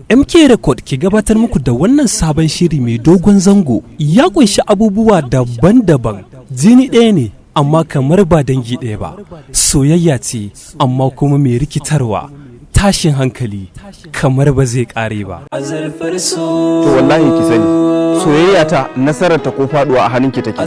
MK Record ke gabatar muku da wannan sabon shiri mai dogon zango ya kunshi abubuwa daban-daban. Jini ɗaya ne amma kamar ba dangi ɗaya ba. Soyayya ce amma kuma mai rikitarwa. Tashin hankali kamar ba zai ƙare ba. To wallahi ki sani soyayya ta nasarar ta ko faduwa a hannunki take.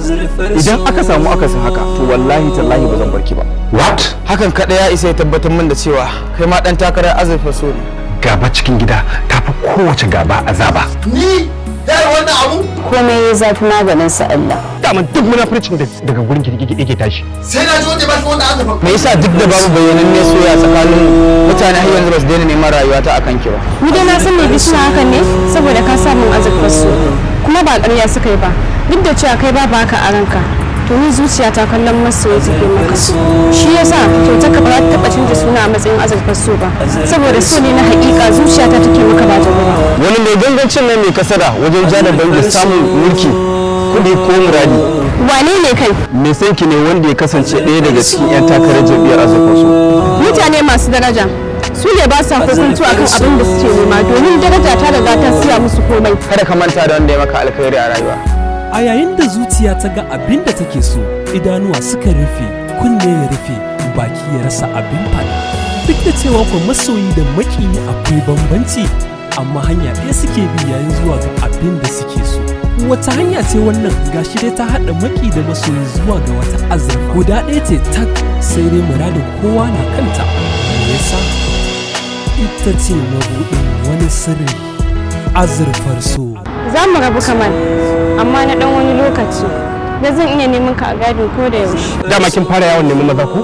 Idan aka samu akasin haka to wallahi tallahi ba zan barki ba. What? Hakan kada ya isa ya tabbatar min da cewa kai ma dan takarar Azurfar so ne. Gaba cikin gida ta fi kowace gaba azaba. Ni dai wannan abu komai ya zafi maganin sa Allah. Daman duk munafurcin daga gurin yake tashi. sai na ji wanda ba shi wanda Azurfar. Me yasa duk da babu bayyananne soyayya tsakanin mutane har yanzu ba su daina neman rayuwa ta akan ki ba? Ni dai na san me suna hakan ne saboda ka sa min Azurfar su kuma ba ƙarya suka yi ba duk da cewa kai babu haka a ranka. To ni zuciyata kallon masoyi take maka shi yasa kyautar ka ba ta taɓa canza suna a matsayin Azurfar so ba saboda so ne na haƙiƙa zuciyata take maka ba ta ba. Wani mai gangancin nan mai kasada wajen jada bangi samun mulki kuɗi ko muradi. Wane ne kai? Me sanki ne wanda ya kasance ɗaya daga cikin 'yan takarar jam'iyyar Azurfar so. Mutane masu daraja su ne ba sa hukunci akan abin da suke nema domin daraja ta riga ta siya musu komai. Kada ka manta da wanda ya maka alkhairi a rayuwa. A yayin da zuciya ta ga abin da take so, idanuwa suka rufe, kunne ya rufe, baki ya rasa abin faɗa. Duk da cewa kuma masoyi da maƙiyi akwai bambanci, amma hanya ɗaya suke bi yayin zuwa ga abin da suke so. Wata hanya ce wannan gashi dai ta haɗa maƙi da masoyi zuwa ga wata azurfa. Guda ɗaya ce tak sai dai muradin kowa na kanta. Me yasa? Ita ce mabuɗin wani sirri. Azurfar so. Za mu rabu kamar amma na dan wani lokaci da zan iya neman ka a gadin ko da yaushe. Dama kin fara yawon neman maza ko?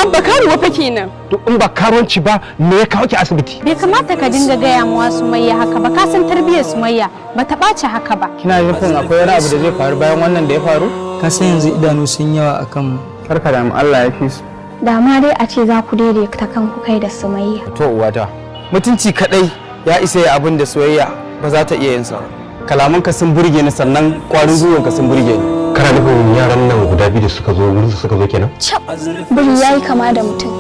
Abba karuwa fa kenan. To in ba karuwanci ba me ya kawo ki asibiti? Bai kamata ka dinga gaya mawa Sumayya haka ba, ka san tarbiyyar Sumayya ba ta ɓaci haka ba. Kina nufin akwai wani abu da zai faru bayan wannan da ya faru? Ka san yanzu idanu sun yawa akan mu. Karka da mu Allah ya fi su. Da ma dai a ce za ku daidaita kanku kai da Sumayya. To uwata, mutunci kadai ya isa ya abin da soyayya ba za ta iya yin sa. Kalamanka sun burge ni sannan kwarin gwiwanka sun burge ni. Kana nufin yaran nan guda biyu da suka zo wurin suka zo kenan? Cap, biri yayi kama da mutum.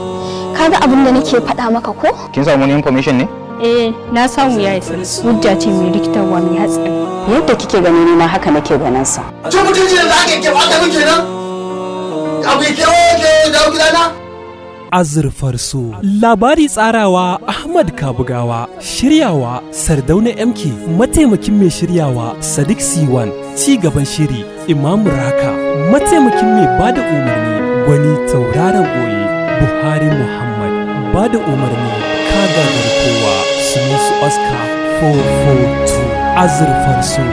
Kaga abin da nake faɗa maka ko? Kin samu wani information ne? Na samu yayi hujja ce mai rikitarwa mai hatsari. Yadda kike gani ni ma haka nake ganin sa. cin mutunci da ake ke ba ka muke nan abu ke ke da gidana. Azurfar so. Labari tsarawa Ahmad Kabugawa, shiryawa Sardauna MK, mataimakin mai shiryawa Sadiq Siwan, ci gaban shiri Imam Raka, mataimakin mai bada umarni Gwani Tauraron Goye, Buhari Muhammad, bada umarni Kaga Garkowa, Sunusu Oscar 442. Azurfar so.